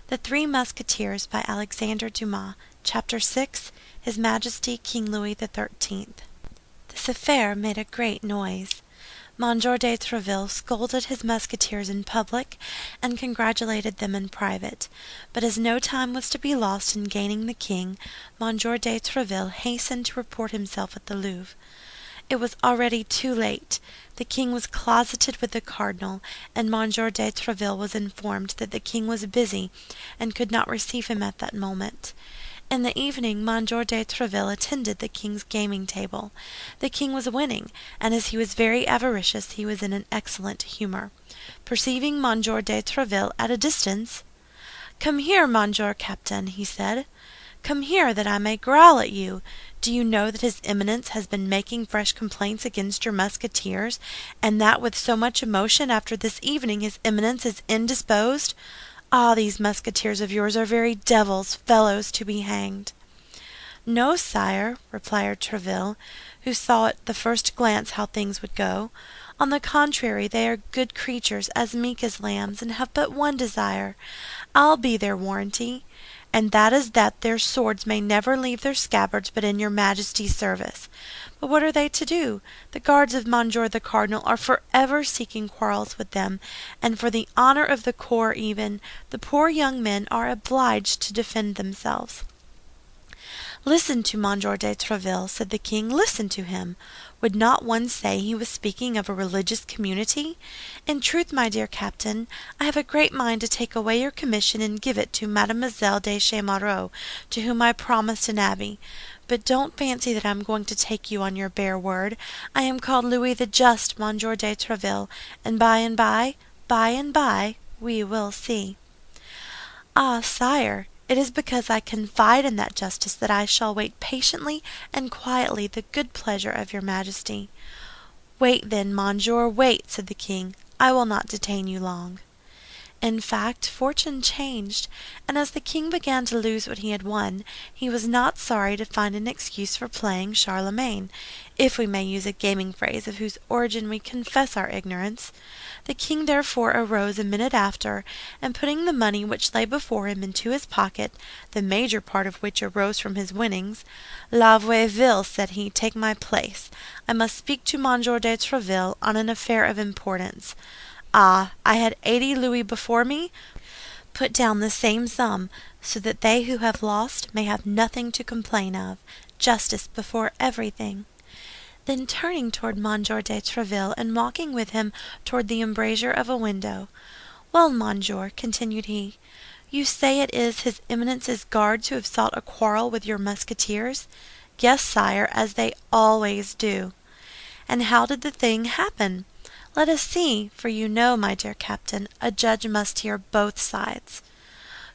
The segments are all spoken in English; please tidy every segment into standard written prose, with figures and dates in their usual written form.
The Three Musketeers by Alexandre Dumas. Chapter 6. His Majesty King Louis XIII. This affair made a great noise. Monsieur de Treville scolded his Musketeers in public and congratulated them in private. But as no time was to be lost in gaining the king, Monsieur de Treville hastened to report himself at the Louvre. It was already too late. The king was closeted with the cardinal, and Monsieur de Treville was informed that the king was busy and could not receive him at that moment. In the evening, Monsieur de Treville attended the king's gaming table. The king was winning, and as he was very avaricious, he was in an excellent humor. Perceiving Monsieur de Treville at a distance, "Come here, Monsieur Captain," he said. "Come here, that I may growl at you. Do you know that his Eminence has been making fresh complaints against your Musketeers, and that with so much emotion after this evening his Eminence is indisposed? Ah, these Musketeers of yours are very devils, fellows to be hanged." "No, sire," replied Treville, who saw at the first glance how things would go. "On the contrary, they are good creatures, as meek as lambs, and have but one desire. I'll be their warranty, and that is that their swords may never leave their scabbards but in your Majesty's service. But what are they to do? The guards of Monsieur the Cardinal are forever seeking quarrels with them, and for the honor of the corps even, the poor young men are obliged to defend themselves." "Listen to Monsieur de Treville," said the king. "Listen to him. Would not one say he was speaking of a religious community? In truth, my dear captain, I have a great mind to take away your commission and give it to Mademoiselle de Chemerault, to whom I promised an abbey. But don't fancy that I am going to take you on your bare word. I am called Louis the Just, Monsieur de Treville, and by and by, we will see." "Ah, sire, it is because I confide in that justice that I shall wait patiently and quietly the good pleasure of your Majesty." "Wait, then, monsieur, wait," said the king. "I will not detain you long." In fact, fortune changed, and as the king began to lose what he had won, he was not sorry to find an excuse for playing Charlemagne, if we may use a gaming phrase of whose origin we confess our ignorance. The king therefore arose a minute after, and putting the money which lay before him into his pocket, the major part of which arose from his winnings, "La Vieuville," said he, "take my place. I must speak to Monsieur de Treville on an affair of importance. Ah, I had 80 louis before me. Put down the same sum, so that they who have lost may have nothing to complain of. Justice before everything." Then turning toward Monsieur de Treville and walking with him toward the embrasure of a window, "Well, monsieur," continued he, "you say it is his Eminence's guards who have sought a quarrel with your Musketeers?" "Yes, sire, as they always do." "And how did the thing happen? Let us see, for you know, my dear captain, a judge must hear both sides."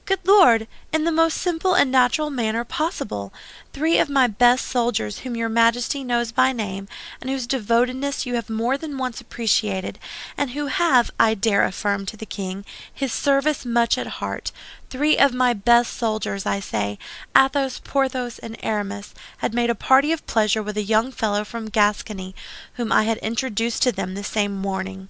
"Good Lord! In the most simple and natural manner possible. 3 of my best soldiers, whom your Majesty knows by name, and whose devotedness you have more than once appreciated, and who have, I dare affirm to the king, his service much at heart. 3 of my best soldiers, I say, Athos, Porthos, and Aramis, had made a party of pleasure with a young fellow from Gascony, whom I had introduced to them the same morning.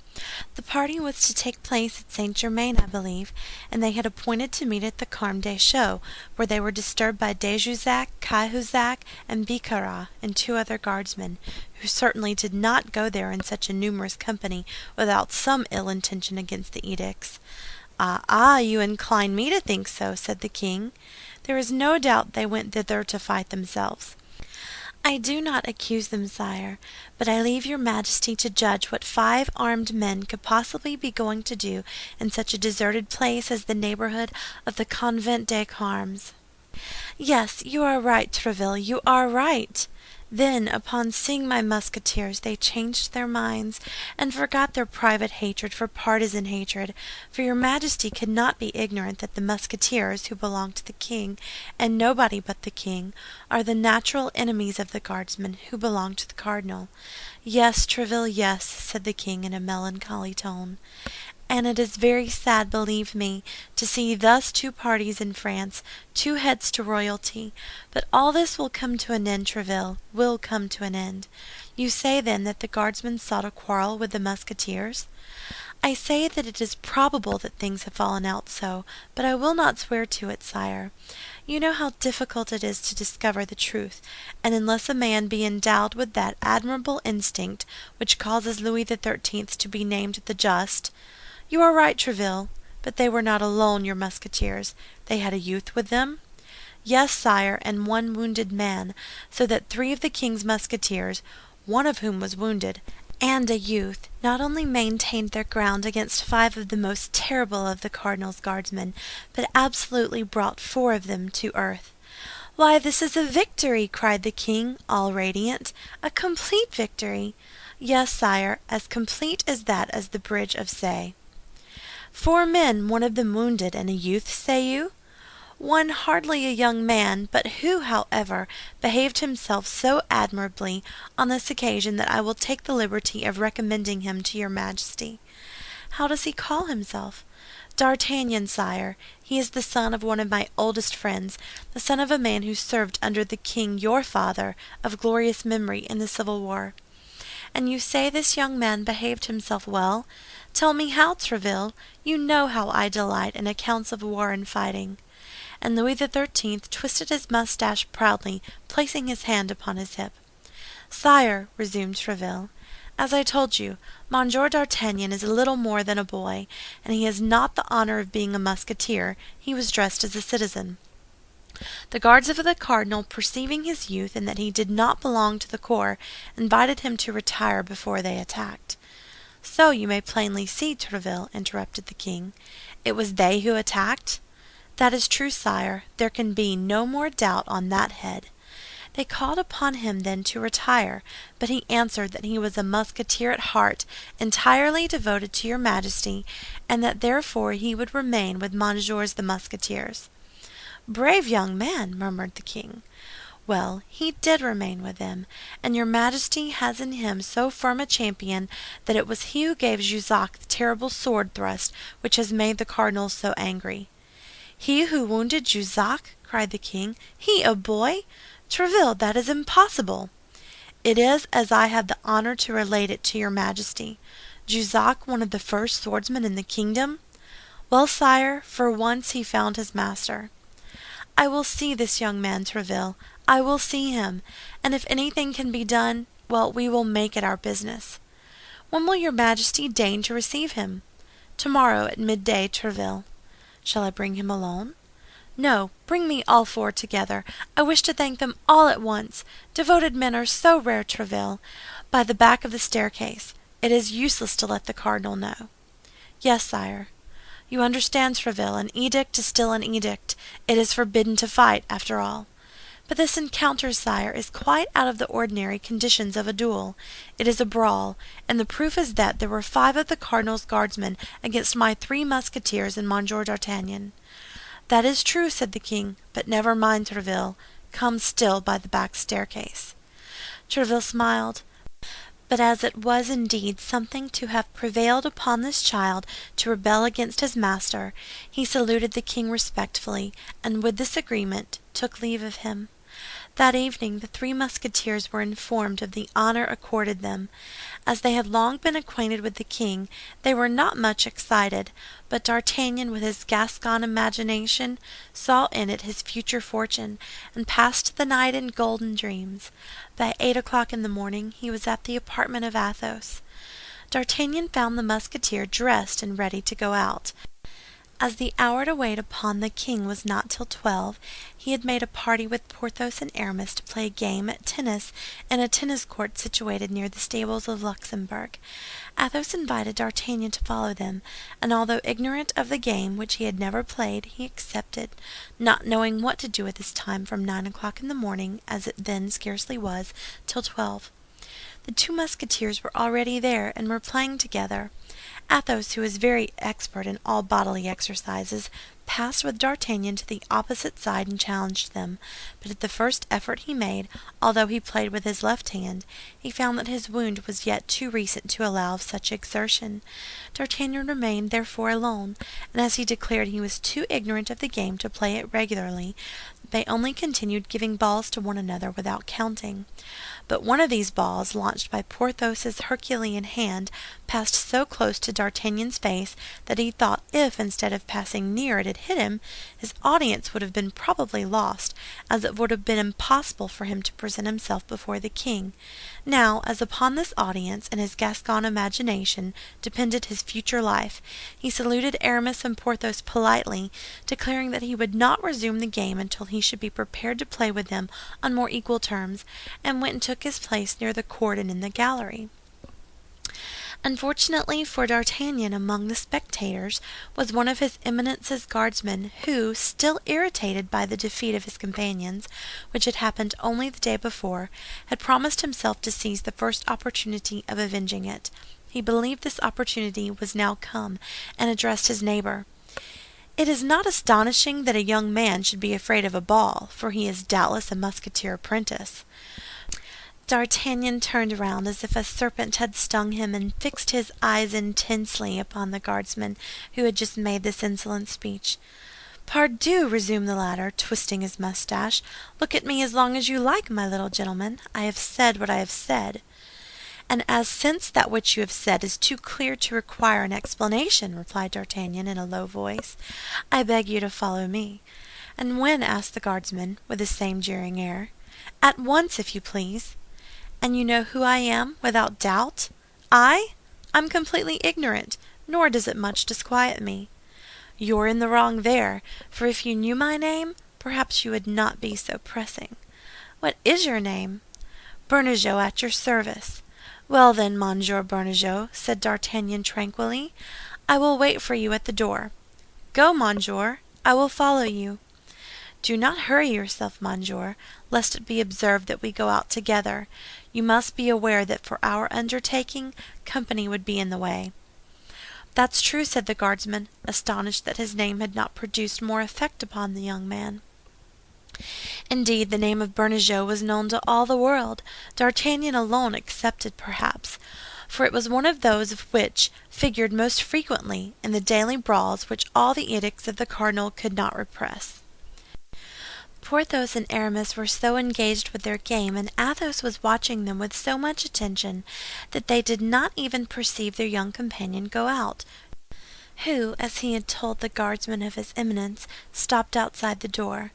The party was to take place at Saint Germain, I believe, and they had appointed to meet at the Carme des Chaux, where they were disturbed by de Jussac, Cahusac, and Bicarat, and 2 other guardsmen, who certainly did not go there in such a numerous company without some ill intention against the edicts." "Ah, ah, you incline me to think so," said the king. "There is no doubt they went thither to fight themselves." "I do not accuse them, sire, but I leave your Majesty to judge what 5 armed men could possibly be going to do in such a deserted place as the neighborhood of the Convent des Carmes." "Yes, you are right, Treville, you are right." Then, upon seeing my Musketeers, they changed their minds, and forgot their private hatred for partisan hatred, for your Majesty could not be ignorant that the Musketeers, who belong to the king, and nobody but the king, are the natural enemies of the guardsmen, who belong to the cardinal. "Yes, Treville, yes," said the king in a melancholy tone. "And it is very sad, believe me, to see thus 2 parties in France, 2 heads to royalty. But all this will come to an end, Treville, will come to an end. You say, then, that the guardsman sought a quarrel with the Musketeers? I say that it is probable that things have fallen out so, but I will not swear to it, sire. You know how difficult it is to discover the truth, and unless a man be endowed with that admirable instinct which causes Louis XIII. To be named the Just. You are right, Treville, but they were not alone, your Musketeers. They had a youth with them? Yes, sire, and one wounded man, so that 3 of the king's Musketeers, one of whom was wounded, and a youth, not only maintained their ground against 5 of the most terrible of the cardinal's guardsmen, but absolutely brought 4 of them to earth. "Why, this is a victory!" cried the king, all radiant. "A complete victory!" "Yes, sire, as complete as that as the bridge of Say." 4 men, one of them wounded, and a youth, say you? One hardly a young man, but who, however, behaved himself so admirably on this occasion that I will take the liberty of recommending him to your Majesty. How does he call himself? D'Artagnan, sire. He is the son of one of my oldest friends, the son of a man who served under the king your father, of glorious memory, in the Civil War. And you say this young man behaved himself well? Tell me how, Treville. You know how I delight in accounts of war and fighting. And Louis XIII. Twisted his mustache proudly, placing his hand upon his hip. "Sire," resumed Treville, "as I told you, Monsieur d'Artagnan is a little more than a boy, and he has not the honor of being a Musketeer. He was dressed as a citizen. The guards of the cardinal, perceiving his youth and that he did not belong to the corps, invited him to retire before they attacked." "So you may plainly see, Treville," interrupted the king, "it was they who attacked?" "That is true, sire. There can be no more doubt on that head." "They called upon him then to retire, but he answered that he was a Musketeer at heart, entirely devoted to your Majesty, and that therefore he would remain with Messieurs the Musketeers." "Brave young man!" murmured the king. "Well, he did remain with them, and your Majesty has in him so firm a champion that it was he who gave Jussac the terrible sword thrust which has made the cardinal so angry." "He who wounded Jussac?" cried the king. "He, a boy? Treville, that is impossible." "It is as I have the honor to relate it to your Majesty. Jussac, one of the first swordsmen in the kingdom? Well, sire, for once he found his master. I will see this young man, Treville. I will see him, and if anything can be done, well, we will make it our business." "When will your Majesty deign to receive him?" "Tomorrow at midday, Treville." "Shall I bring him alone?" "No, bring me all 4 together. I wish to thank them all at once. Devoted men are so rare, Treville. By the back of the staircase. It is useless to let the cardinal know." "Yes, sire." "You understand, Treville, an edict is still an edict. It is forbidden to fight, after all." "But this encounter, sire, is quite out of the ordinary conditions of a duel. It is a brawl, and the proof is that there were 5 of the cardinal's guardsmen against my 3 Musketeers and Monsieur d'Artagnan." "That is true," said the king, "but never mind, Treville. Come still by the back staircase." Treville smiled. But as it was indeed something to have prevailed upon this child to rebel against his master, he saluted the king respectfully, and with this agreement took leave of him. That evening the 3 Musketeers were informed of the honor accorded them. As they had long been acquainted with the king, they were not much excited, but D'Artagnan, with his Gascon imagination, saw in it his future fortune, and passed the night in golden dreams. By 8 o'clock in the morning he was at the apartment of Athos. D'Artagnan found the Musketeer dressed and ready to go out. As the hour to wait upon the king was not till 12, he had made a party with Porthos and Aramis to play a game at tennis in a tennis court situated near the stables of Luxembourg. Athos invited D'Artagnan to follow them, and although ignorant of the game, which he had never played, he accepted, not knowing what to do at this time from 9 o'clock in the morning, as it then scarcely was, till 12. The 2 Musketeers were already there, and were playing together. Athos, who was very expert in all bodily exercises, passed with D'Artagnan to the opposite side and challenged them; but at the first effort he made, although he played with his left hand, he found that his wound was yet too recent to allow of such exertion. D'Artagnan remained therefore alone, and as he declared he was too ignorant of the game to play it regularly, they only continued giving balls to one another without counting. But one of these balls, launched by Porthos's Herculean hand, passed so close to D'Artagnan's face that he thought if, instead of passing near, it had hit him, his audience would have been probably lost, as it would have been impossible for him to present himself before the king. Now, as upon this audience and his Gascon imagination depended his future life, he saluted Aramis and Porthos politely, declaring that he would not resume the game until he should be prepared to play with them on more equal terms, and went and took his place near the court and in the gallery. Unfortunately for D'Artagnan, among the spectators was one of his Eminence's guardsmen, who, still irritated by the defeat of his companions, which had happened only the day before, had promised himself to seize the first opportunity of avenging it. He believed this opportunity was now come, and addressed his neighbor. "It is not astonishing that a young man should be afraid of a ball, for he is doubtless a Musketeer apprentice." D'Artagnan turned round as if a serpent had stung him, and fixed his eyes intensely upon the guardsman who had just made this insolent speech. "Pardieu," resumed the latter, twisting his mustache, "look at me as long as you like, my little gentleman. I have said what I have said." "And as since that which you have said is too clear to require an explanation," replied D'Artagnan in a low voice, "I beg you to follow me." "And when?" asked the guardsman, with the same jeering air. "At once, if you please." "And you know who I am, without doubt?" "I? I'm completely ignorant, nor does it much disquiet me." "You're in the wrong there, for if you knew my name, perhaps you would not be so pressing." "What is your name?" "Bernajoux, at your service." "Well, then, Monsieur Bernajoux," said D'Artagnan tranquilly, "I will wait for you at the door." "Go, monsieur, I will follow you." "Do not hurry yourself, monsieur, lest it be observed that we go out together. You must be aware that for our undertaking, company would be in the way." "That's true," said the guardsman, astonished that his name had not produced more effect upon the young man. Indeed, the name of Bernajoux was known to all the world, D'Artagnan alone excepted perhaps, for it was one of those which figured most frequently in the daily brawls which all the edicts of the cardinal could not repress. Porthos and Aramis were so engaged with their game, and Athos was watching them with so much attention, that they did not even perceive their young companion go out, who, as he had told the guardsman of his Eminence, stopped outside the door.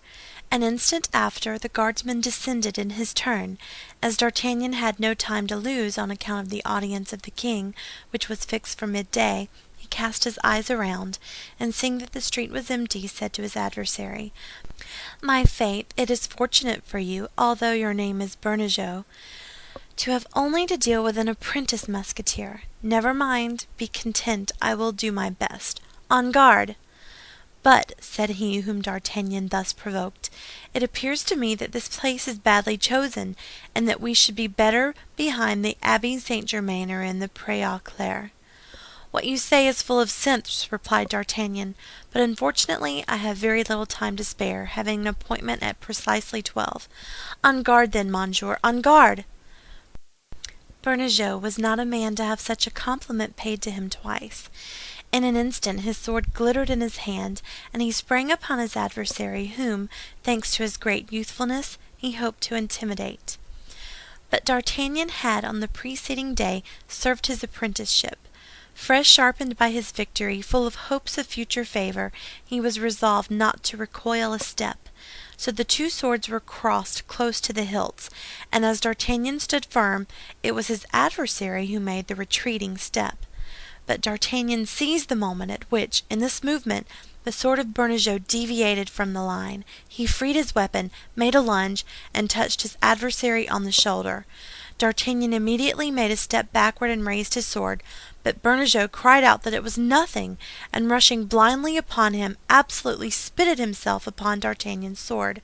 An instant after, the guardsman descended in his turn. As D'Artagnan had no time to lose on account of the audience of the king, which was fixed for midday, he cast his eyes around, and seeing that the street was empty, said to his adversary, "My faith, it is fortunate for you, although your name is Bernajoux, to have only to deal with an apprentice Musketeer. Never mind, be content, I will do my best. On guard!" "But," said he whom D'Artagnan thus provoked, "it appears to me that this place is badly chosen, and that we should be better behind the Abbey Saint-Germain or in the Pré aux Clercs." "What you say is full of sense," replied D'Artagnan, "but unfortunately I have very little time to spare, having an appointment at precisely 12. On guard, then, monsieur, on guard!" Bernajoux was not a man to have such a compliment paid to him twice. In an instant his sword glittered in his hand, and he sprang upon his adversary, whom, thanks to his great youthfulness, he hoped to intimidate. But D'Artagnan had on the preceding day served his apprenticeship. Fresh sharpened by his victory, full of hopes of future favor, he was resolved not to recoil a step. So the two swords were crossed close to the hilts, and as D'Artagnan stood firm, it was his adversary who made the retreating step. But D'Artagnan seized the moment at which, in this movement, the sword of Bernajoux deviated from the line. He freed his weapon, made a lunge, and touched his adversary on the shoulder. D'Artagnan immediately made a step backward and raised his sword, but Bernajoux cried out that it was nothing, and rushing blindly upon him, absolutely spitted himself upon D'Artagnan's sword.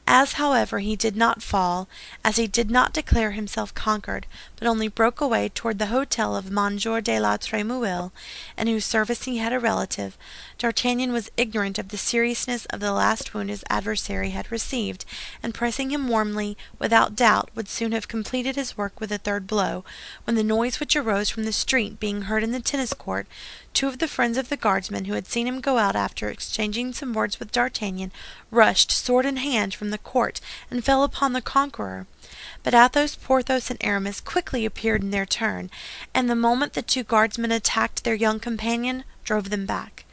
As, however, he did not fall, as he did not declare himself conquered, but only broke away toward the hôtel of Monsieur de la Tremouille, in whose service he had a relative, D'Artagnan was ignorant of the seriousness of the last wound his adversary had received, and pressing him warmly, without doubt, would soon have completed his work with a third blow, when the noise which arose from the street being heard in the tennis court, two of the friends of the guardsman, who had seen him go out after exchanging some words with D'Artagnan, rushed, sword in hand, from the court, and fell upon the conqueror. But Athos, Porthos, and Aramis quickly appeared in their turn, and the moment the two guardsmen attacked their young companion, drove them back.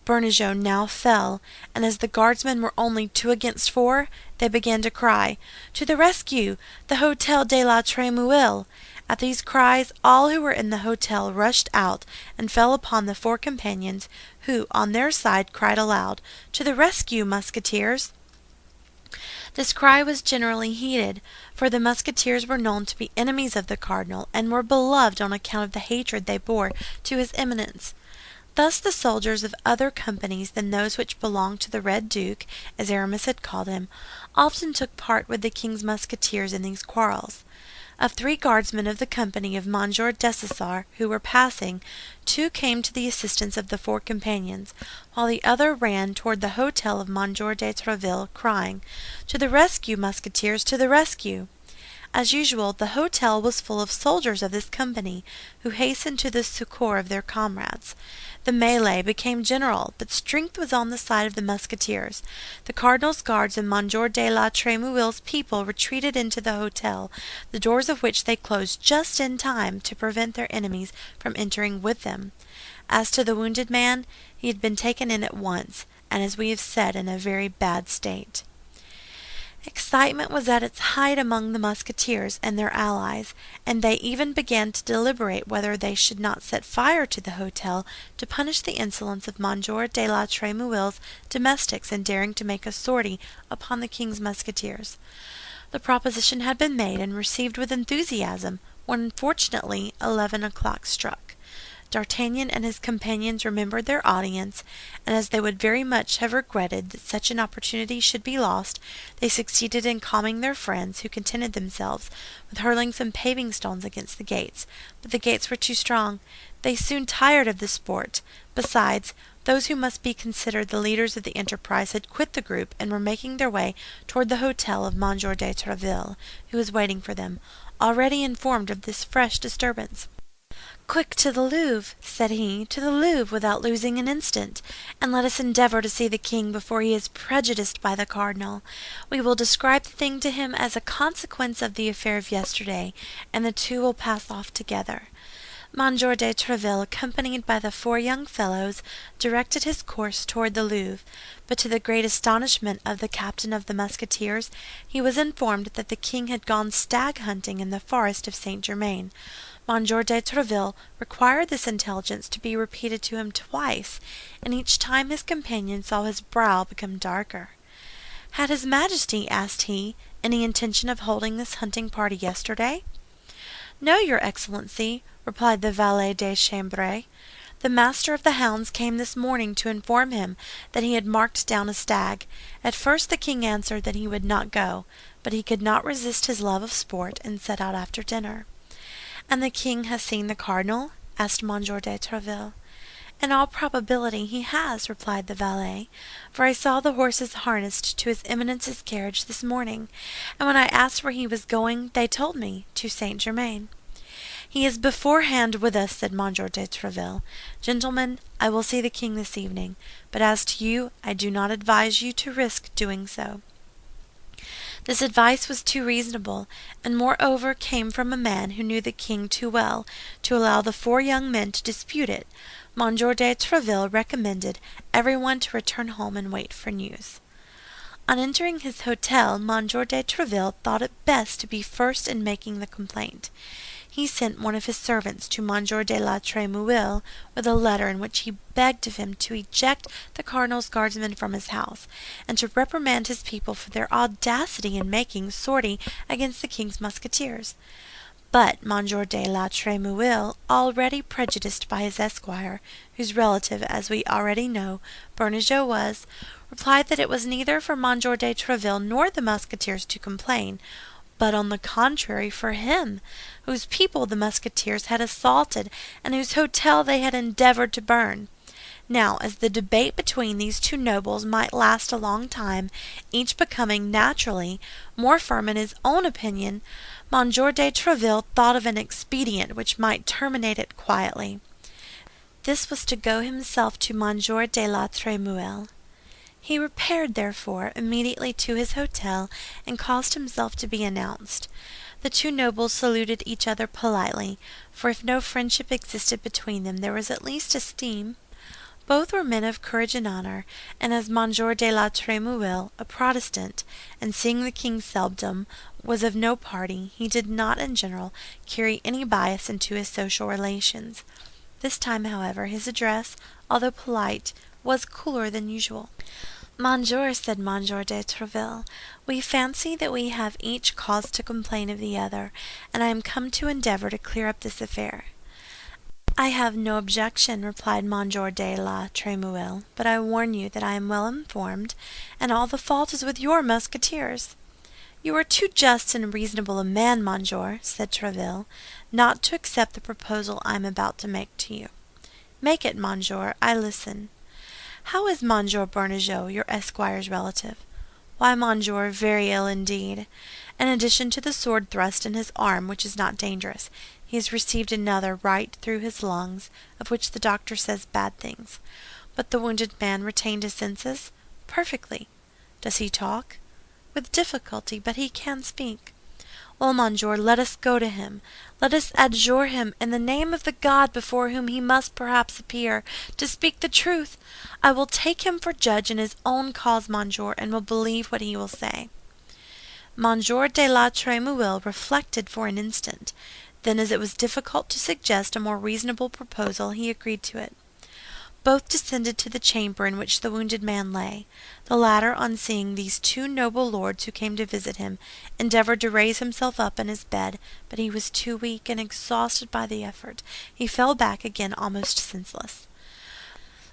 Bernajoux now fell, and as the guardsmen were only 2 against 4, they began to cry, "To the rescue! The Hôtel de la Tremouille!" At these cries, all who were in the hôtel rushed out and fell upon the 4 companions, who, on their side, cried aloud, "To the rescue, Musketeers!" This cry was generally heeded, for the Musketeers were known to be enemies of the cardinal, and were beloved on account of the hatred they bore to his Eminence. Thus the soldiers of other companies than those which belonged to the Red Duke, as Aramis had called him, often took part with the king's Musketeers in these quarrels. Of 3 guardsmen of the company of Monsieur Dessessart who were passing, 2 came to the assistance of the 4 companions, while the other ran toward the hôtel of Monsieur de Treville, crying, "To the rescue, Musketeers, to the rescue!" As usual, the hôtel was full of soldiers of this company, who hastened to the succor of their comrades. The mêlée became general, but strength was on the side of the Musketeers. The cardinal's guards and Monsieur de la Tremouille's people retreated into the hôtel, the doors of which they closed just in time to prevent their enemies from entering with them. As to the wounded man, he had been taken in at once, and as we have said, in a very bad state. Excitement was at its height among the Musketeers and their allies, and they even began to deliberate whether they should not set fire to the hôtel to punish the insolence of Monsieur de la Tremouille's domestics in daring to make a sortie upon the king's Musketeers. The proposition had been made and received with enthusiasm, when unfortunately 11 o'clock struck. D'Artagnan and his companions remembered their audience, and as they would very much have regretted that such an opportunity should be lost, they succeeded in calming their friends, who contented themselves with hurling some paving stones against the gates. But the gates were too strong. They soon tired of the sport. Besides, those who must be considered the leaders of the enterprise had quit the group and were making their way toward the hôtel of Monsieur de Treville, who was waiting for them, already informed of this fresh disturbance. "Quick to the Louvre," said he, "to the Louvre without losing an instant, and let us endeavor to see the king before he is prejudiced by the cardinal. We will describe the thing to him as a consequence of the affair of yesterday, and the 2 will pass off together." Monsieur de Treville, accompanied by the 4 young fellows, directed his course toward the Louvre, but to the great astonishment of the captain of the Musketeers, he was informed that the king had gone stag hunting in the forest of St. Germain. Monsieur de Treville required this intelligence to be repeated to him twice, and each time his companion saw his brow become darker. "Had his Majesty," asked he, "any intention of holding this hunting party yesterday?" "No, your Excellency," replied the valet de chambre. "The master of the hounds came this morning to inform him that he had marked down a stag. At first the king answered that he would not go, but he could not resist his love of sport, and set out after dinner." "And the king has seen the cardinal?" asked Monsieur de Treville. "In all probability he has," replied the valet, "for I saw the horses harnessed to his Eminence's carriage this morning, and when I asked where he was going, they told me, to St. Germain." "He is beforehand with us," said Monsieur de Treville. "Gentlemen, I will see the king this evening, but as to you, I do not advise you to risk doing so." This advice was too reasonable, and moreover came from a man who knew the king too well, to allow the 4 young men to dispute it. Monsieur de Treville recommended everyone to return home and wait for news. On entering his hôtel, Monsieur de Treville thought it best to be first in making the complaint. He sent one of his servants to Monsieur de la Tremouille with a letter in which he begged of him to eject the cardinal's guardsmen from his house, and to reprimand his people for their audacity in making sortie against the king's Musketeers. But Monsieur de la Tremouille, already prejudiced by his esquire, whose relative, as we already know, Bernajoux was, replied that it was neither for Monsieur de Treville nor the Musketeers to complain, but on the contrary for him, whose people the Musketeers had assaulted and whose hôtel they had endeavored to burn. Now, as the debate between these two nobles might last a long time, each becoming naturally more firm in his own opinion, Monsieur de Treville thought of an expedient which might terminate it quietly. This was to go himself to Monsieur de la Tremouille. He repaired, therefore, immediately to his hôtel and caused himself to be announced. The two nobles saluted each other politely, for if no friendship existed between them, there was at least esteem. Both were men of courage and honor, and as Monsieur de la Tremouille, a Protestant, and seeing the king seldom, was of no party, he did not in general carry any bias into his social relations. This time, however, his address, although polite, was cooler than usual. "Monsieur," said Monsieur de Treville, "we fancy that we have each cause to complain of the other, and I am come to endeavor to clear up this affair." "I have no objection," replied Monsieur de la Tremouille, "but I warn you that I am well informed, and all the fault is with your Musketeers." "You are too just and reasonable a man, monsieur," said Treville, "not to accept the proposal I am about to make to you." "Make it, monsieur, I listen." "How is Monsieur Bernajoux, your esquire's relative?" "Why, monsieur, very ill indeed. In addition to the sword thrust in his arm, which is not dangerous, he has received another right through his lungs, of which the doctor says bad things." "But the wounded man retained his senses?" "Perfectly." "Does he talk?" "With difficulty, but he can speak." "Well, monsieur, let us go to him. Let us adjure him, in the name of the God before whom he must perhaps appear, to speak the truth. I will take him for judge in his own cause, monsieur, and will believe what he will say." Monsieur de la Tremouille reflected for an instant. Then, as it was difficult to suggest a more reasonable proposal, he agreed to it. Both descended to the chamber in which the wounded man lay. The latter, on seeing these two noble lords who came to visit him, endeavored to raise himself up in his bed, but he was too weak, and exhausted by the effort, he fell back again almost senseless.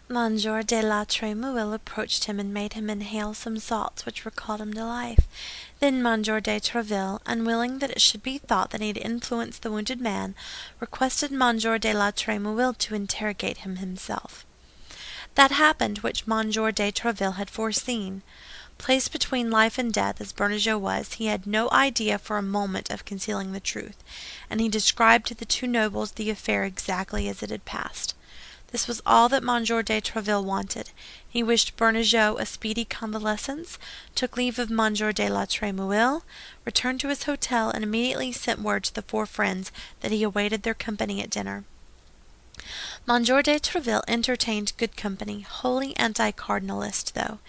Monsieur de la Tremouille approached him and made him inhale some salts which recalled him to life. Then Monsieur de Treville, unwilling that it should be thought that he had influenced the wounded man, requested Monsieur de la Tremouille to interrogate him himself. That happened which Monsieur de Treville had foreseen. Placed between life and death as Bernajoux was, he had no idea for a moment of concealing the truth, and he described to the two nobles the affair exactly as it had passed. This was all that Monsieur de Treville wanted. He wished Bernajoux a speedy convalescence, took leave of Monsieur de la Tremouille, returned to his hôtel, and immediately sent word to the four friends that he awaited their company at dinner. Monsieur de Treville entertained good company, wholly anti-cardinalist though.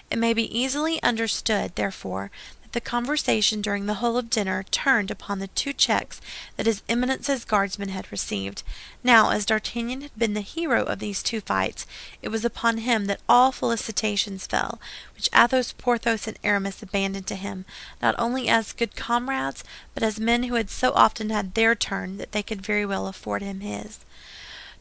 It may be easily understood, therefore, that the conversation during the whole of dinner turned upon the two checks that his Eminence's guardsman had received. Now, as D'Artagnan had been the hero of these two fights, it was upon him that all felicitations fell, which Athos, Porthos, and Aramis abandoned to him, not only as good comrades, but as men who had so often had their turn that they could very well afford him his.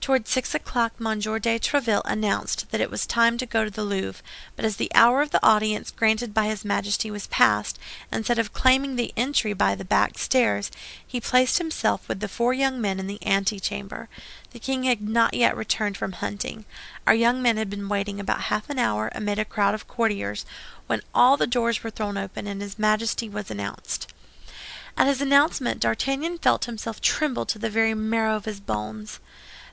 Toward 6 o'clock, Monsieur de Treville announced that it was time to go to the Louvre, but as the hour of the audience granted by his Majesty was past, instead of claiming the entry by the back stairs, he placed himself with the four young men in the antechamber. The king had not yet returned from hunting. Our young men had been waiting about half an hour amid a crowd of courtiers, when all the doors were thrown open and his Majesty was announced. At his announcement, D'Artagnan felt himself tremble to the very marrow of his bones.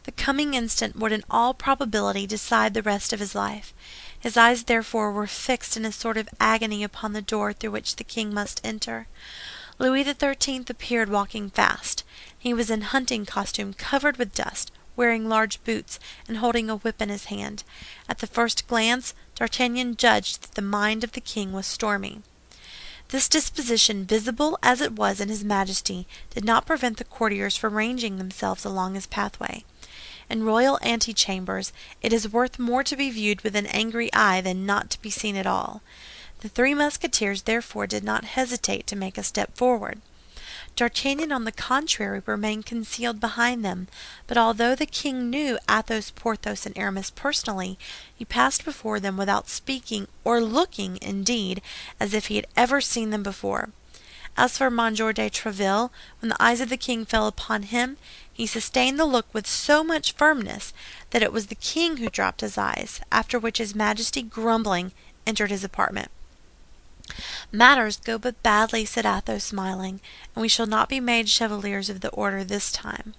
The coming instant would in all probability decide the rest of his life. His eyes therefore were fixed in a sort of agony upon the door through which the king must enter. Louis XIII. Appeared walking fast. He was in hunting costume, covered with dust, wearing large boots, and holding a whip in his hand. At the first glance, D'Artagnan judged that the mind of the king was stormy. This disposition, visible as it was in his Majesty, did not prevent the courtiers from ranging themselves along his pathway. In royal antechambers, it is worth more to be viewed with an angry eye than not to be seen at all. The three Musketeers therefore did not hesitate to make a step forward. D'Artagnan, on the contrary, remained concealed behind them; but although the king knew Athos, Porthos, and Aramis personally, he passed before them without speaking, or looking, indeed, as if he had ever seen them before. As for M. de Treville, when the eyes of the king fell upon him, he sustained the look with so much firmness that it was the king who dropped his eyes, after which his Majesty, grumbling, entered his apartment. "Matters go but badly," said Athos, smiling, "and we shall not be made chevaliers of the order this time."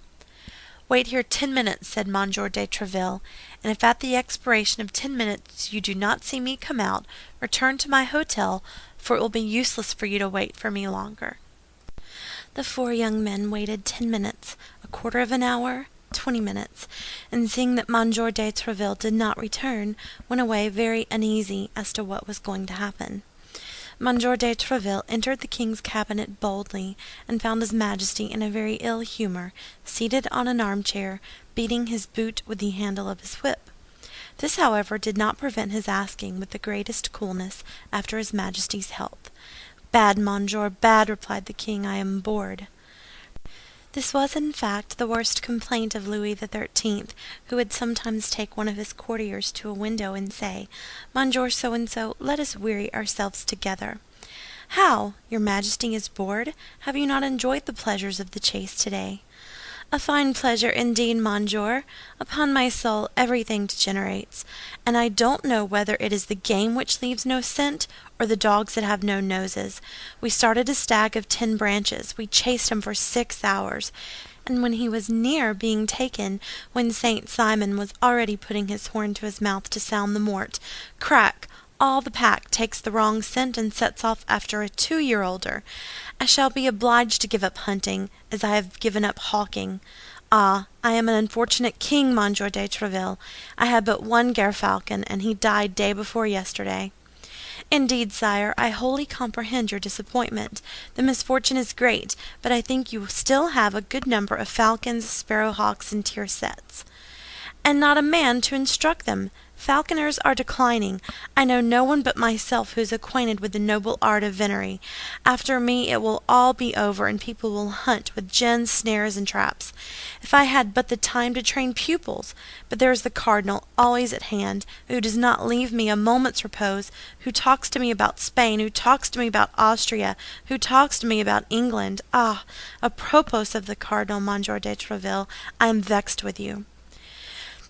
"Wait here 10 minutes," said M. de Treville, "and if at the expiration of 10 minutes you do not see me come out, return to my hôtel, for it will be useless for you to wait for me longer." The four young men waited 10 minutes, a quarter of an hour, 20 minutes, and seeing that M. de Treville did not return, went away very uneasy as to what was going to happen. M. de Treville entered the king's cabinet boldly, and found his Majesty in a very ill humor, seated on an armchair, beating his boot with the handle of his whip. This, however, did not prevent his asking, with the greatest coolness, after his Majesty's health. "Bad, monsieur, bad," replied the king. "I am bored." This was, in fact, the worst complaint of Louis XIII., who would sometimes take one of his courtiers to a window and say, "Monsieur So-and-so, let us weary ourselves together." "How? Your Majesty is bored? Have you not enjoyed the pleasures of the chase today?" "A fine pleasure, indeed, monsieur. Upon my soul, everything degenerates, and I don't know whether it is the game which leaves no scent, or the dogs that have no noses. We started a stag of 10 branches. We chased him for 6 hours, and when he was near being taken, when Saint Simon was already putting his horn to his mouth to sound the mort, crack! All the pack takes the wrong scent and sets off after a 2-year-older. I shall be obliged to give up hunting, as I have given up hawking. Ah, I am an unfortunate king, Monsieur de Treville. I had but one gerfalcon, and he died day before yesterday." "Indeed, sire, I wholly comprehend your disappointment. The misfortune is great, but I think you still have a good number of falcons, sparrowhawks, and tiercels." "And not a man to instruct them. Falconers are declining. I know no one but myself who is acquainted with the noble art of venery. After me it will all be over, and people will hunt with gins, snares, and traps. If I had but the time to train pupils! But there is the cardinal, always at hand, who does not leave me a moment's repose, who talks to me about Spain, who talks to me about Austria, who talks to me about England. Ah, apropos of the cardinal, Monsieur de Treville, I am vexed with you."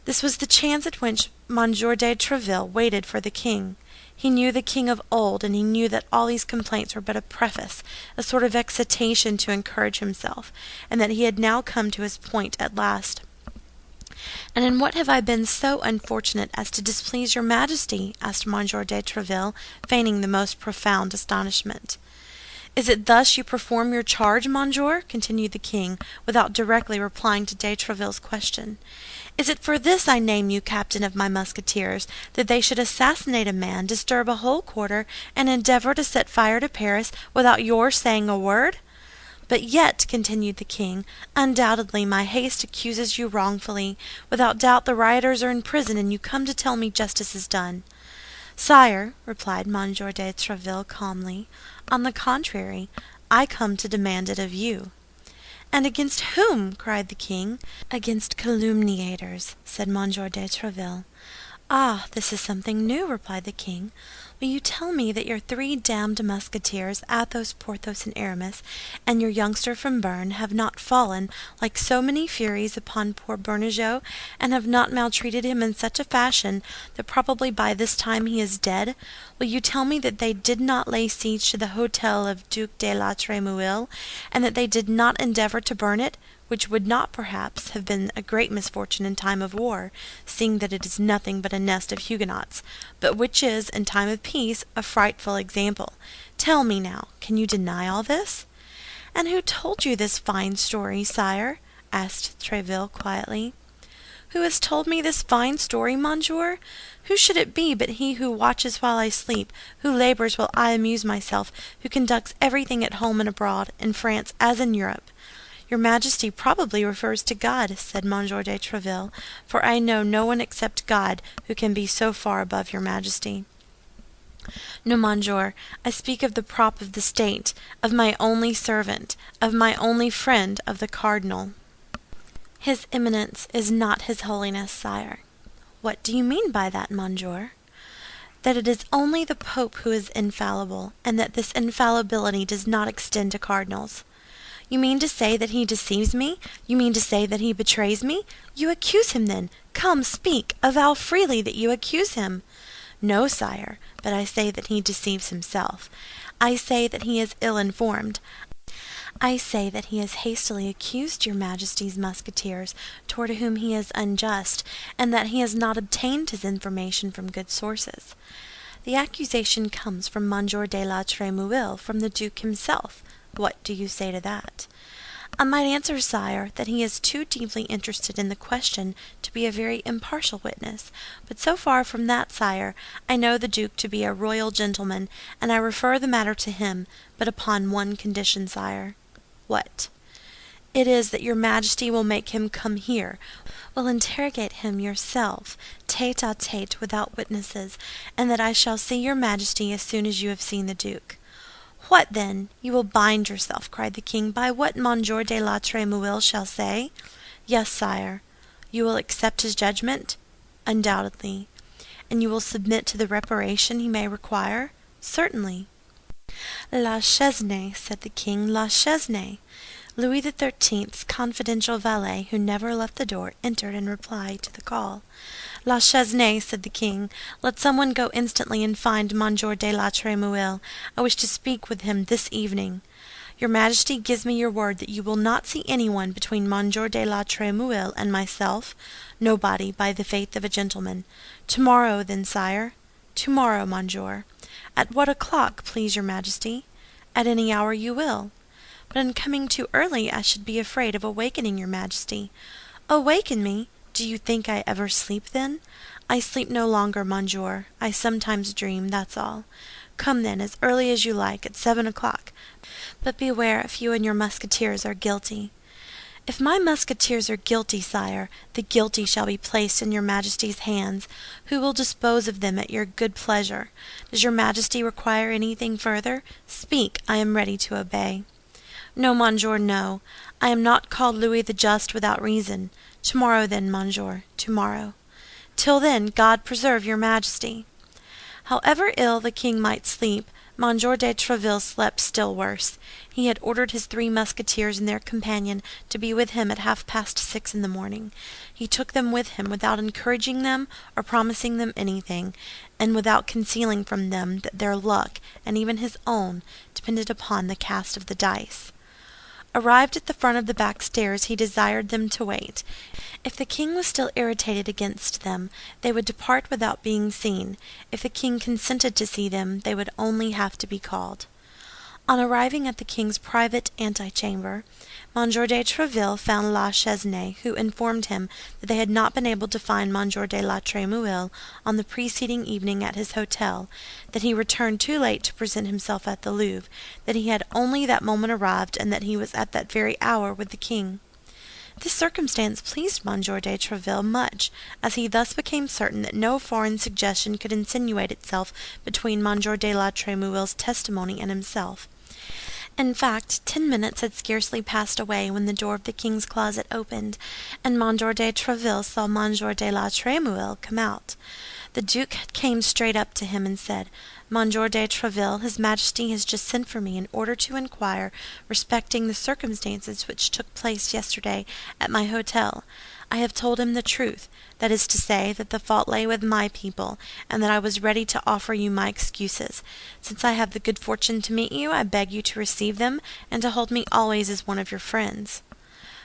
This was the chance at which M. de Treville waited for the king. He knew the king of old, and he knew that all these complaints were but a preface, a sort of excitation to encourage himself, and that he had now come to his point at last. "And in what have I been so unfortunate as to displease your Majesty?" asked M. de Treville, feigning the most profound astonishment. "Is it thus you perform your charge, monsieur?" continued the king, without directly replying to de Treville's question. "Is it for this I name you captain of my Musketeers, that they should assassinate a man, disturb a whole quarter, and endeavor to set fire to Paris without your saying a word? But yet," continued the king, "undoubtedly my haste accuses you wrongfully. Without doubt the rioters are in prison, and you come to tell me justice is done." "Sire," replied M. de Treville calmly, "on the contrary, I come to demand it of you." "And against whom?" cried the king. "Against calumniators," said M. de Treville. "Ah, this is something new," replied the king. "Will you tell me that your 3 damned Musketeers, Athos, Porthos, and Aramis, and your youngster from Béarn, have not fallen, like so many furies, upon poor Bernajoux, and have not maltreated him in such a fashion that probably by this time he is dead? Will you tell me that they did not lay siege to the hôtel of Duc de la Tremouille, and that they did not endeavor to burn it, which would not, perhaps, have been a great misfortune in time of war, seeing that it is nothing but a nest of Huguenots, but which is, in time of peace, a frightful example? Tell me now, can you deny all this?" "And who told you this fine story, sire?" asked Treville quietly. "Who has told me this fine story, monsieur? Who should it be but he who watches while I sleep, who labors while I amuse myself, who conducts everything at home and abroad, in France as in Europe?" "Your Majesty probably refers to God," said M. de Treville, "for I know no one except God who can be so far above your Majesty." No, monsieur, I speak of the prop of the state, of my only servant, of my only friend, of the cardinal." "His Eminence is not his Holiness, sire." "What do you mean by that, monsieur?" "That it is only the Pope who is infallible, and that this infallibility does not extend to cardinals." "You mean to say that he deceives me? You mean to say that he betrays me? You accuse him, then? Come, speak, avow freely that you accuse him." "No, sire, but I say that he deceives himself. I say that he is ill-informed. I say that he has hastily accused your Majesty's Musketeers, toward whom he is unjust, and that he has not obtained his information from good sources." "The accusation comes from Monsieur de la Tremouille, from the duke himself. What do you say to that?" "I might answer, sire, that he is too deeply interested in the question to be a very impartial witness. But so far from that, sire, I know the duke to be a royal gentleman, and I refer the matter to him, but upon one condition, sire." "What?" "It is that your Majesty will make him come here, will interrogate him yourself, tête à tête, without witnesses, and that I shall see your Majesty as soon as you have seen the duke." "What, then? You will bind yourself," cried the king, "by what Monsieur de la Trémouille shall say?" "Yes, sire." "You will accept his judgment?" "Undoubtedly." "And you will submit to the reparation he may require?" "Certainly." "La Chesnaye," said the king, "la Chesnaye." Louis XIII's confidential valet, who never left the door, entered in reply to the call. "La Chesnaye," said the king, "let someone go instantly and find Monsieur de la Trémouille. I wish to speak with him this evening." "Your Majesty gives me your word that you will not see anyone between Monsieur de la Trémouille and myself?" "Nobody, by the faith of a gentleman." "Tomorrow, then, sire?" "Tomorrow, monsieur." "At what o'clock, please your Majesty?" "At any hour you will." "But in coming too early, I should be afraid of awakening your Majesty." "Awaken me? Do you think I ever sleep, then?" "I sleep no longer, monsieur. I sometimes dream, that's all." "Come, then, as early as you like, at 7 o'clock. But beware if you and your Musketeers are guilty." "If my Musketeers are guilty, sire, the guilty shall be placed in your Majesty's hands, who will dispose of them at your good pleasure. Does your Majesty require anything further? Speak, I am ready to obey." "No, monsieur, no. I am not called Louis the Just without reason. Tomorrow, then, monsieur, tomorrow." "Till then, God preserve your Majesty." However ill the king might sleep, Monsieur de Treville slept still worse. He had ordered his 3 Musketeers and their companion to be with him at 6:30 in the morning. He took them with him without encouraging them or promising them anything, and without concealing from them that their luck, and even his own, depended upon the cast of the dice. Arrived at the front of the back stairs, he desired them to wait. If the king was still irritated against them, they would depart without being seen. If the king consented to see them, they would only have to be called. On arriving at the king's private antechamber, Monsieur de Treville found La Chesnaye, who informed him that they had not been able to find Monsieur de la Trémouille on the preceding evening at his hôtel, that he returned too late to present himself at the Louvre, that he had only that moment arrived, and that he was at that very hour with the king. This circumstance pleased Monsieur de Treville much, as he thus became certain that no foreign suggestion could insinuate itself between Monsieur de la Trémouille's testimony and himself. In fact, 10 minutes had scarcely passed away when the door of the king's closet opened, and Monsieur de Treville saw Monsieur de la Trémouille come out. The duke came straight up to him and said, "Monsieur de Treville, His Majesty has just sent for me in order to inquire respecting the circumstances which took place yesterday at my hôtel. I have told him the truth, that is to say, that the fault lay with my people, and that I was ready to offer you my excuses. Since I have the good fortune to meet you, I beg you to receive them, and to hold me always as one of your friends."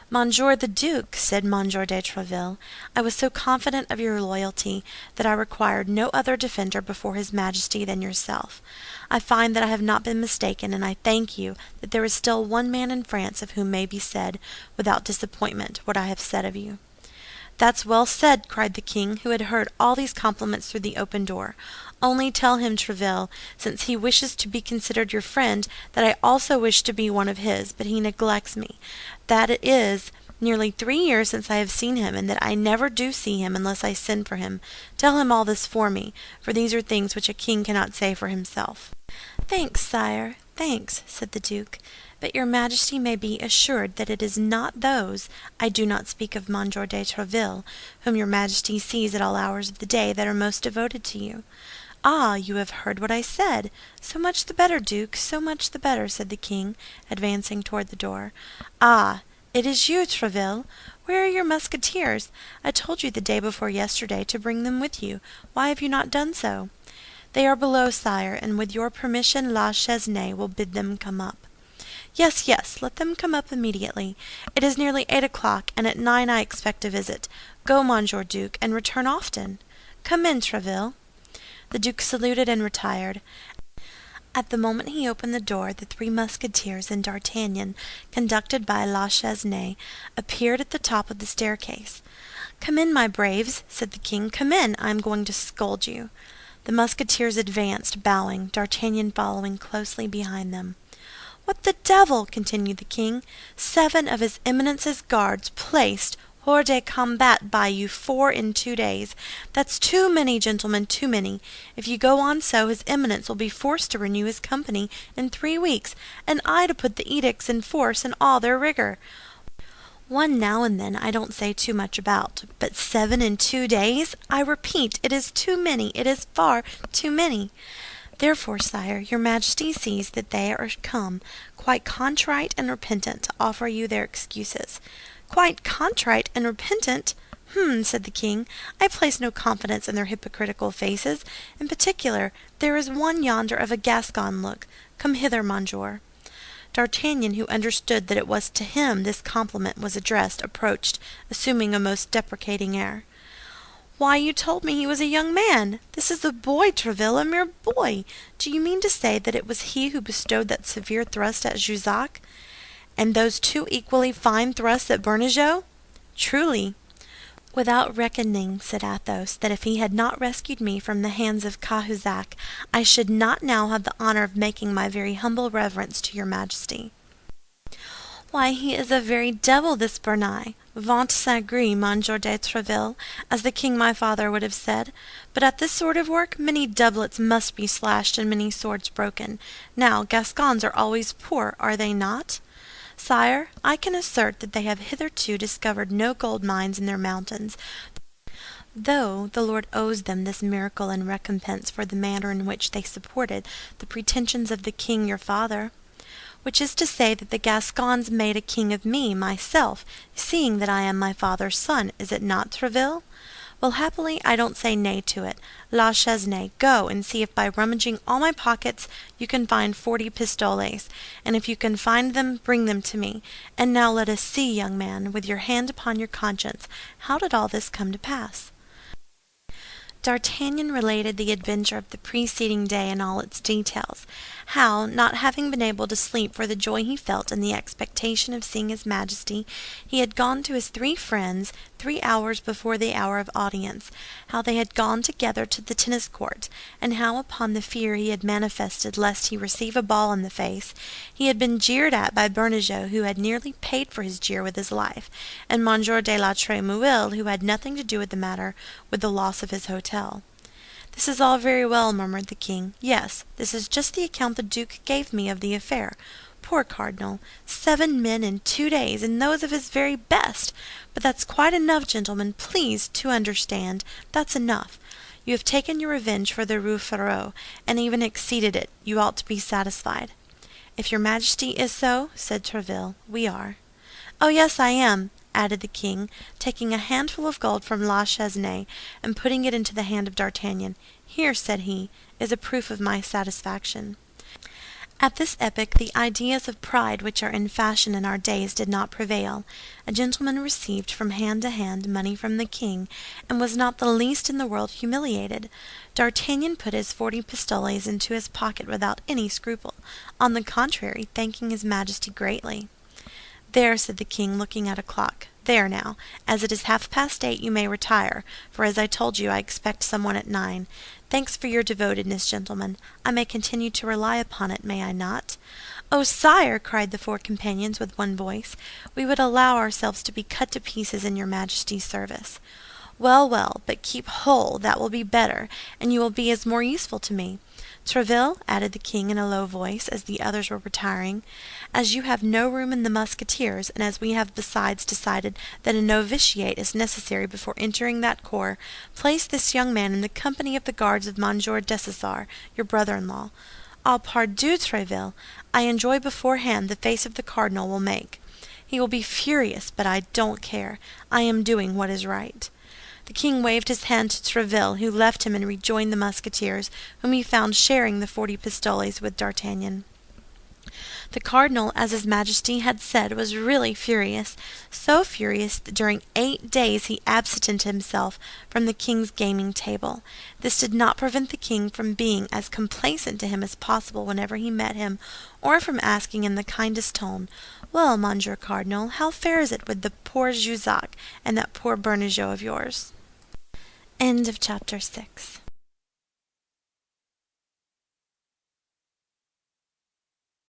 "Monsieur the Duke," said Monsieur de Treville, "I was so confident of your loyalty that I required no other defender before His Majesty than yourself. I find that I have not been mistaken, and I thank you that there is still one man in France of whom may be said, without disappointment, what I have said of you." "That's well said," cried the king, who had heard all these compliments through the open door. "Only tell him, Treville, since he wishes to be considered your friend, that I also wish to be one of his, but he neglects me. That it is nearly 3 years since I have seen him, and that I never do see him unless I send for him. Tell him all this for me, for these are things which a king cannot say for himself." "Thanks, sire, thanks," said the duke. "But your Majesty may be assured that it is not those, I do not speak of Monsieur de Treville, whom your Majesty sees at all hours of the day, that are most devoted to you." "Ah, you have heard what I said. So much the better, Duke, so much the better," said the king, advancing toward the door. "Ah, it is you, Treville? Where are your Musketeers? I told you the day before yesterday to bring them with you. Why have you not done so?" "They are below, sire, and with your permission La Chesnaye will bid them come up." "Yes, yes, let them come up immediately. It is nearly 8 o'clock, and at 9 I expect a visit. Go, Monsieur Duke, and return often. Come in, Treville." The duke saluted and retired. At the moment he opened the door, the 3 Musketeers and D'Artagnan, conducted by La Chesnaye, appeared at the top of the staircase. "Come in, my braves," said the king. "Come in, I am going to scold you." The Musketeers advanced, bowing, D'Artagnan following closely behind them. "What the devil!" continued the king. "7 of his Eminence's guards placed hors de combat by you 4 in 2 days. That's too many, gentlemen, too many. If you go on so, his Eminence will be forced to renew his company in 3 weeks, and I to put the edicts in force in all their rigor. One now and then I don't say too much about, but 7 in 2 days? I repeat, it is too many, it is far too many. Therefore, sire, your Majesty sees that they are come, quite contrite and repentant, to offer you their excuses." "Quite contrite and repentant? Said the king. "I place no confidence in their hypocritical faces. In particular, there is one yonder of a Gascon look. Come hither, monsieur." D'Artagnan, who understood that it was to him this compliment was addressed, approached, assuming a most deprecating air. "Why, you told me he was a young man. This is a boy, Treville, a mere boy. Do you mean to say that it was he who bestowed that severe thrust at Jussac, and those 2 equally fine thrusts at Bernajoux?" "Truly." "Without reckoning," said Athos, "that if he had not rescued me from the hands of Cahusac, I should not now have the honor of making my very humble reverence to your Majesty." "Why, he is a very devil, this Bernajoux. Ventre saint gris, Monsieur de Treville, as the king my father would have said. But at this sort of work, many doublets must be slashed and many swords broken. Now, Gascons are always poor, are they not?" "Sire, I can assert that they have hitherto discovered no gold mines in their mountains, though the Lord owes them this miracle in recompense for the manner in which they supported the pretensions of the king your father. Which is to say that the Gascons made a king of me, myself, seeing that I am my father's son, is it not, Treville? Well, happily, I don't say nay to it. La Chesnaye, go and see if by rummaging all my pockets you can find 40 pistoles, and if you can find them, bring them to me. And now let us see, young man, with your hand upon your conscience, how did all this come to pass?" D'Artagnan related the adventure of the preceding day in all its details, how, not having been able to sleep for the joy he felt in the expectation of seeing his Majesty, he had gone to his 3 friends 3 hours before the hour of audience, how they had gone together to the tennis court, and how upon the fear he had manifested lest he receive a ball in the face, he had been jeered at by Bernajoux, who had nearly paid for his jeer with his life, and Monsieur de la Trémouille, who had nothing to do with the matter, with the loss of his hotel. "This is all very well," murmured the king. "Yes, this is just the account the duke gave me of the affair. Poor cardinal, 7 men in 2 days, and those of his very best! But that's quite enough, gentlemen, please to understand. That's enough. You have taken your revenge for the Rue Férou, and even exceeded it. You ought to be satisfied." "If your Majesty is so," said Treville, "we are." "Oh, yes, I am," added the king, taking a handful of gold from La Chesnaye and putting it into the hand of D'Artagnan. "Here," said he, "is a proof of my satisfaction." At this epoch the ideas of pride which are in fashion in our days did not prevail. A gentleman received from hand to hand money from the king, and was not the least in the world humiliated. D'Artagnan put his 40 pistoles into his pocket without any scruple, on the contrary, thanking his Majesty greatly. "There," said the king, looking at a clock. "There now, as it is 8:30, you may retire, for as I told you, I expect someone at 9. Thanks for your devotedness, gentlemen. I may continue to rely upon it, may I not?" "Oh, sire," cried the four companions with one voice, "we would allow ourselves to be cut to pieces in your Majesty's service." "Well, well, but keep whole, that will be better, and you will be as more useful to me. Treville," added the king in a low voice, as the others were retiring, "as you have no room in the Musketeers, and as we have besides decided that a novitiate is necessary before entering that corps, place this young man in the company of the Guards of Monsieur Dessessart, your brother-in-law. Ah, pardieu, Treville, I enjoy beforehand the face of the cardinal will make. He will be furious, but I don't care. I am doing what is right." The king waved his hand to Treville, who left him and rejoined the Musketeers, whom he found sharing the 40 pistoles with D'Artagnan. The cardinal, as his Majesty had said, was really furious, so furious that during 8 days he absented himself from the king's gaming table. This did not prevent the king from being as complaisant to him as possible whenever he met him, or from asking in the kindest tone, "Well, Monsieur Cardinal, how fares it with the poor Jussac and that poor Bernajoux of yours?" End of chapter 6.